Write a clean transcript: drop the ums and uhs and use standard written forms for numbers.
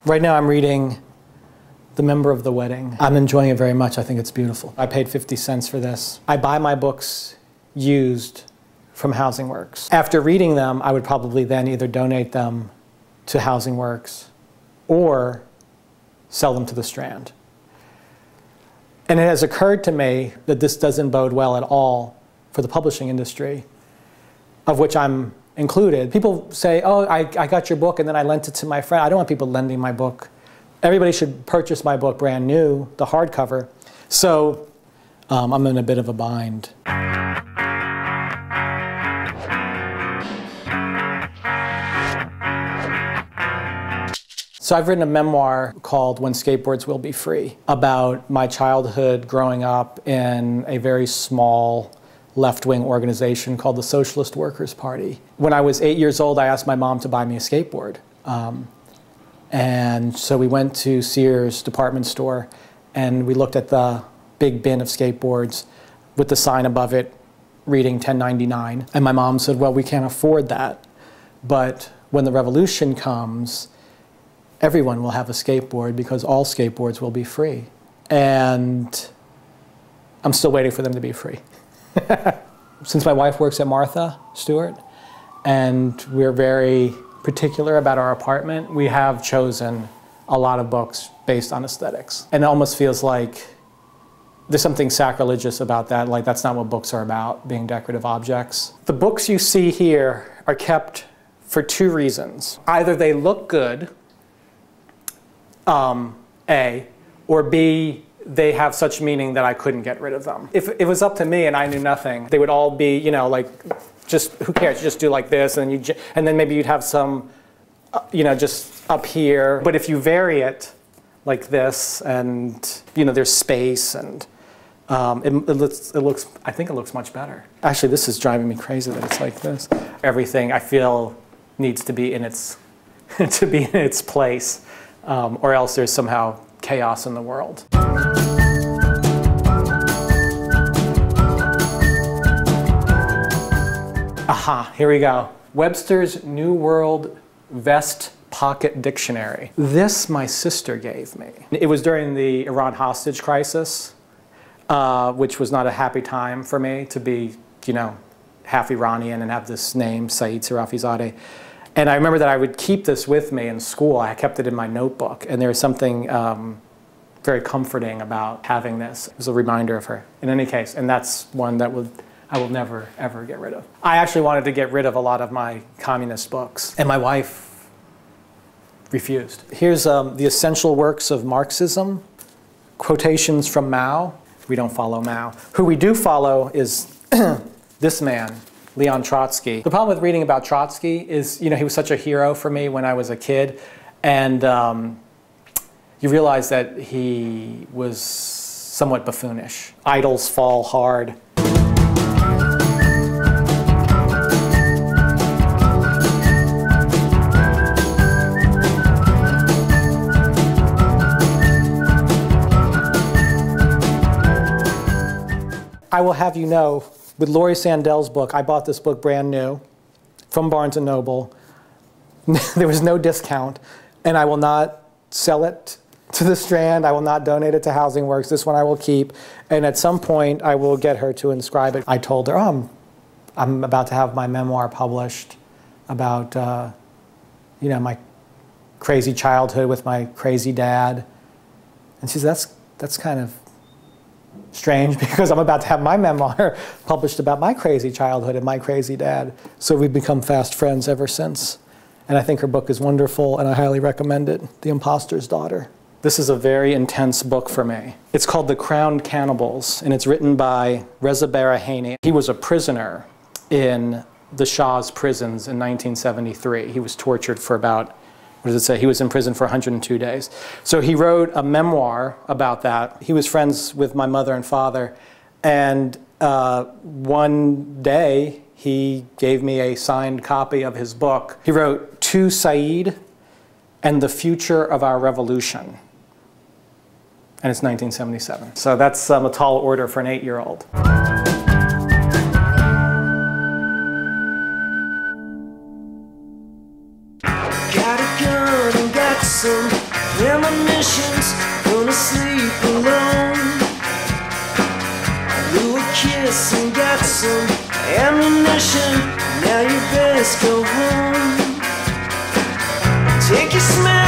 Right now I'm reading The Member of the Wedding. I'm enjoying it very much. I think it's beautiful. I paid 50 cents for this. I buy my books used from Housing Works. After reading them, I would probably then either donate them to Housing Works or sell them to the Strand. And it has occurred to me that this doesn't bode well at all for the publishing industry, of which I'm included. People say, oh, I got your book and then I lent it to my friend. I don't want people lending my book. Everybody should purchase my book brand new, the hardcover. So I'm in a bit of a bind. So I've written a memoir called When Skateboards Will Be Free, about my childhood growing up in a very small left-wing organization called the Socialist Workers' Party. When I was 8 years old, I asked my mom to buy me a skateboard. And so we went to Sears department store and we looked at the big bin of skateboards with the sign above it reading $10.99. And my mom said, well, we can't afford that. But when the revolution comes, everyone will have a skateboard because all skateboards will be free. And I'm still waiting for them to be free. Since my wife works at Martha Stewart and we're very particular about our apartment, we have chosen a lot of books based on aesthetics. And it almost feels like there's something sacrilegious about that, like that's not what books are about, being decorative objects. The books you see here are kept for two reasons. Either they look good, A, or B, they have such meaning that I couldn't get rid of them. If it was up to me and I knew nothing, they would all be, you know, like, just, who cares, you just do like this, and then maybe you'd have some, you know, just up here. But if you vary it like this, and, you know, there's space, and it looks, I think it looks much better. Actually, this is driving me crazy that it's like this. Everything, I feel, needs to be in its, to be in its place, or else there's somehow chaos in the world. Aha, here we go. Webster's New World Vest Pocket Dictionary. This my sister gave me. It was during the Iran hostage crisis, which was not a happy time for me to be, you know, half Iranian and have this name, Saïd Sayrafiezadeh. And I remember that I would keep this with me in school. I kept it in my notebook. And there was something very comforting about having this. It was a reminder of her. In any case, and that's one that I will never, ever get rid of. I actually wanted to get rid of a lot of my communist books. And my wife refused. Here's the essential works of Marxism, quotations from Mao. We don't follow Mao. Who we do follow is this man, Leon Trotsky. The problem with reading about Trotsky is, you know, he was such a hero for me when I was a kid, and you realize that he was somewhat buffoonish. Idols fall hard. I will have you know, with Laurie Sandel's book, I bought this book brand new from Barnes & Noble. There was no discount, and I will not sell it to the Strand. I will not donate it to Housing Works. This one I will keep, and at some point I will get her to inscribe it. I told her, oh, I'm about to have my memoir published about, you know, my crazy childhood with my crazy dad. And she said, that's kind of strange because I'm about to have my memoir published about my crazy childhood and my crazy dad. So we've become fast friends ever since. And I think her book is wonderful and I highly recommend it, The Imposter's Daughter. This is a very intense book for me. It's called The Crowned Cannibals, and it's written by Reza Barahani. He was a prisoner in the Shah's prisons in 1973. He was tortured for about, what does it say? He was in prison for 102 days. So he wrote a memoir about that. He was friends with my mother and father, and one day he gave me a signed copy of his book. He wrote, "To Saïd and the Future of Our Revolution." And it's 1977. So that's a tall order for an 8-year-old. Got a gun and got some missions, gonna sleep alone. Blew a kiss and got some ammunition. Now you best go home. Take your smile.